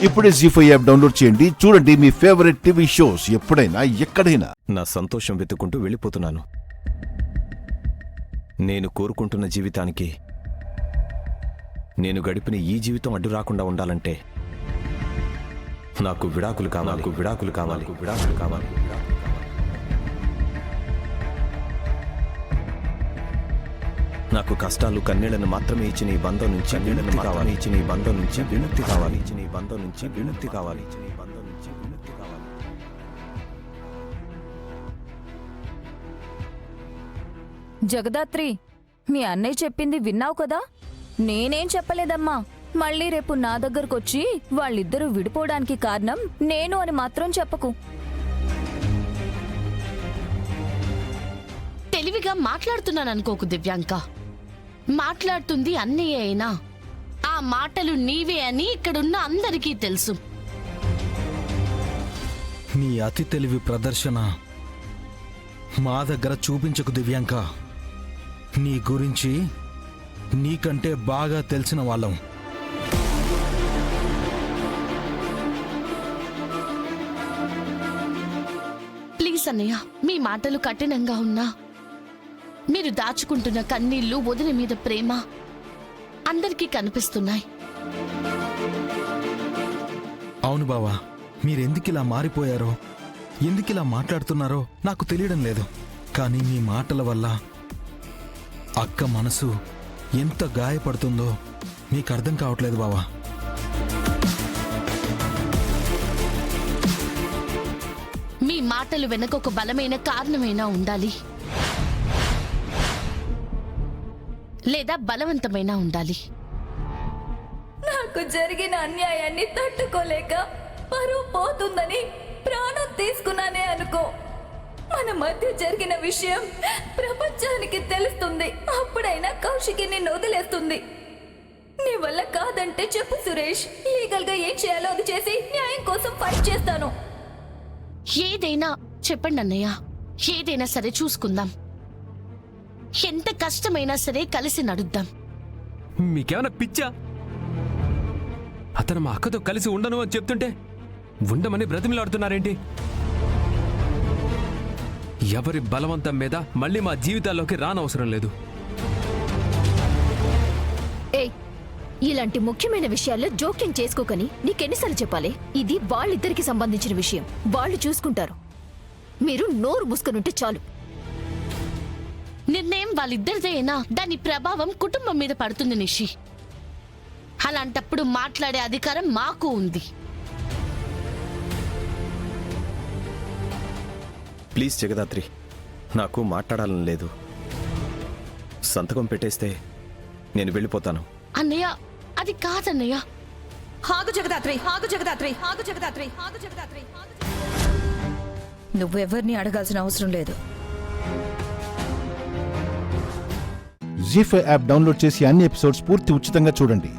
ఇప్పుడే జీ5 app download చేయండి. చూడండి మీ ఫేవరెట్ టీవీ షోస్ ఎప్పుడైనా ఎక్కడైనా. నా సంతోషం వెతుక్కుంటూ వెళ్ళిపోతున్నాను. నేను కోరుకుంటున్న జీవితానికి నేను గడిపిన ఈ జీవితం అడ్డు రాకుండా ఉండాలంటే నాకు విడాకులు కావాలి. నాకు కష్టాలు కన్నీళ్లను మాత్రమే ఇచ్చిన ఈ బంధం నుంచి విముక్తి కావాలి. జగదాత్రి, మీ అన్నయ్య చెప్పింది విన్నావు కదా? నేనేం చెప్పలేదమ్మా. మళ్ళీ రేపు నా దగ్గరకొచ్చి వాళ్ళిద్దరూ విడిపోవడానికి కారణం నేను అని మాత్రం చెప్పకు. తెలివిగా మాట్లాడుతున్నాననుకోకు దివ్యాంక. మాట్లాడుతుంది అన్నయ్య అయినా ఆ మాటలు నీవే అని ఇక్కడున్న అందరికీ తెలుసు. నీ అతి తెలివి ప్రదర్శన మా దగ్గర చూపించకు దివ్యాంక. నీ గురించి నీకంటే బాగా తెలిసిన వాళ్ళం. ప్లీజ్ అన్నయ్య, మీ మాటలు కఠినంగా ఉన్నా మీరు దాచుకుంటున్న కన్నీళ్లు, వదిన మీద ప్రేమ అందరికీ కనిపిస్తున్నాయి. అవును బావా, మీరెందుకిలా మారిపోయారో, ఎందుకిలా మాట్లాడుతున్నారో నాకు తెలియడం లేదు. కానీ మీ మాటల వల్ల అక్క మనసు ఎంత గాయపడుతుందో మీకు అర్థం కావట్లేదు బావా. మీ మాటలు వెనక ఒక బలమైన కారణమైనా ఉండాలి, లేదా బలవంతమైనా ఉండాలి. నాకు జరిగిన అన్యాయాన్ని తట్టుకోలేక పరువు పోతుందని ప్రాణం తీసుకున్నానే అనుకో. మన మధ్య జరిగిన విషయం ప్రపంచానికి తెలుస్తుంది. అప్పుడైనా కౌశికి నిన్ను వదిలేస్తుంది. నీ వల్ల కాదంటే చెప్పు సురేష్. లీగల్ గా ఏం చేయాలో అది చేసి న్యాయం కోసం ఫైట్ చేస్తాను. ఏదైనా చెప్పండి అన్నయ్య, ఏదైనా సరే చూసుకుందాం. ఎంత కష్టమైనా సరే కలిసి నడుద్దాం. మీకేమైనా పిచ్చా? అతను మా అక్కతో కలిసి ఉండను అని చెప్తుంటే ఉండమని బ్రతిమిలాడుతున్నారేంటి? ఎవరి బలవంతం మీద మళ్ళీ మా జీవితాల్లోకి రానవసరం లేదు. ఏయ్, ఇలాంటి ముఖ్యమైన విషయాల్లో జోక్యం చేసుకోకని నీకెన్నిసార్లు చెప్పాలి? ఇది వాళ్ళిద్దరికి సంబంధించిన విషయం, వాళ్ళు చూసుకుంటారు. మీరు నోరు మూసుకునుంటే చాలు. నిర్ణయం వాళ్ళిద్దరిదే అయినా దాని ప్రభావం కుటుంబం మీద పడుతుంది నిషి. అలాంటప్పుడు మాట్లాడే అధికారం మాకు ఉంది. ప్లీజ్ జగదాత్రి, నాకు మాట్లాడాలని లేదు. సంతకం పెట్టేస్తే నేను వెళ్ళిపోతాను. అన్నయ్య, అది కాదన్నయ్య. నువ్వెవరిని అడగాల్సిన అవసరం లేదు. జీ5 యాప్ డౌన్లోడ్ చేసి అన్ని ఎపిసోడ్స్ పూర్తి ఉచితంగా చూడండి.